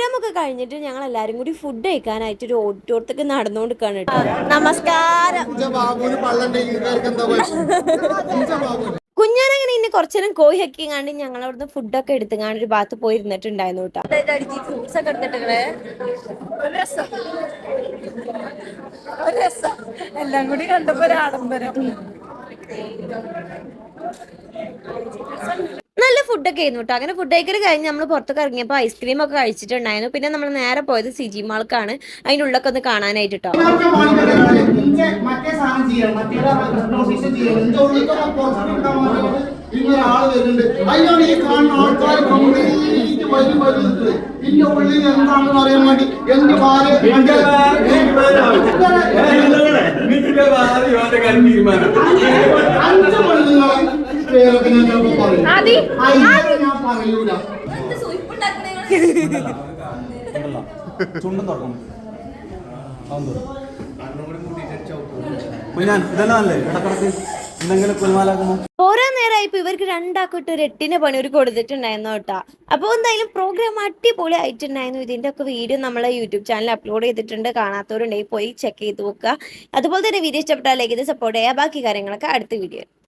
Programme ഒക്കെ കഴിഞ്ഞിട്ട് ഞങ്ങൾ എല്ലാരും കൂടി ഫുഡ് കഴിക്കാനായിട്ട് ഒരു ഓഡിറ്റോറിയത്തേക്ക് നടന്നുകൊണ്ടിരിക്കുകയാണ് കേട്ടോ. നമസ്കാരം. കുഞ്ഞാനങ്ങനെ ഇന്നെ കുറച്ചു നേരം കോഴി ഹക്കിങ്ങാണ്ട് ഞങ്ങൾ അവിടുന്ന് ഫുഡൊക്കെ എടുത്തുങ്ങാണ്ട് ഒരു ഭാഗത്ത് പോയി ഇരുന്നിട്ടുണ്ടായിരുന്നു കേട്ടോ. ഫ്രൂട്ട്സ് ഒക്കെ എടുത്തിട്ട് എല്ലാം കൂടി കണ്ടപ്പോ ഒരു ആഡംബരം. നല്ല ഫുഡൊക്കെ ആയിരുന്നു കേട്ടോ. അങ്ങനെ ഫുഡ് കഴിക്കൽ കഴിഞ്ഞ് നമ്മൾ പുറത്തൊക്കെ ഇറങ്ങിയപ്പോൾ ഐസ്ക്രീം ഒക്കെ കഴിച്ചിട്ടുണ്ടായിരുന്നു. പിന്നെ നമ്മൾ നേരെ പോയത് സിജി മാൾക്കാണ്. അതിൻ്റെ ഉള്ളൊക്കെ ഒന്ന് കാണാനായിട്ട് കേട്ടോ. ചുണ്ടും തുറക്കും ഇതല്ലേ ഇടക്കിടക്ക് എന്തെങ്കിലും കുലുമാലാക്കുമോ. ഓരോ നേരമായിപ്പോ ഇവർക്ക് രണ്ടാക്കും ഇട്ട് ഒരു 8ന് പണി ഒരു കൊടുത്തിട്ടുണ്ടായിരുന്നു കേട്ടോ. അപ്പോൾ എന്തായാലും പ്രോഗ്രാം അടിപൊളി ആയിട്ടുണ്ടായിരുന്നു. ഇതിന്റെ ഒക്കെ വീഡിയോ നമ്മളെ യൂട്യൂബ് ചാനൽ അപ്ലോഡ് ചെയ്തിട്ടുണ്ട്. കാണാത്തവരുണ്ടെങ്കിൽ പോയി ചെക്ക് ചെയ്ത് നോക്കുക. അതുപോലെ തന്നെ വീഡിയോ ഇഷ്ടപ്പെട്ടാൽ ലൈക്ക് ചെയ്ത് സപ്പോർട്ട് ചെയ്യുക. ബാക്കി കാര്യങ്ങളൊക്കെ അടുത്ത വീഡിയോ.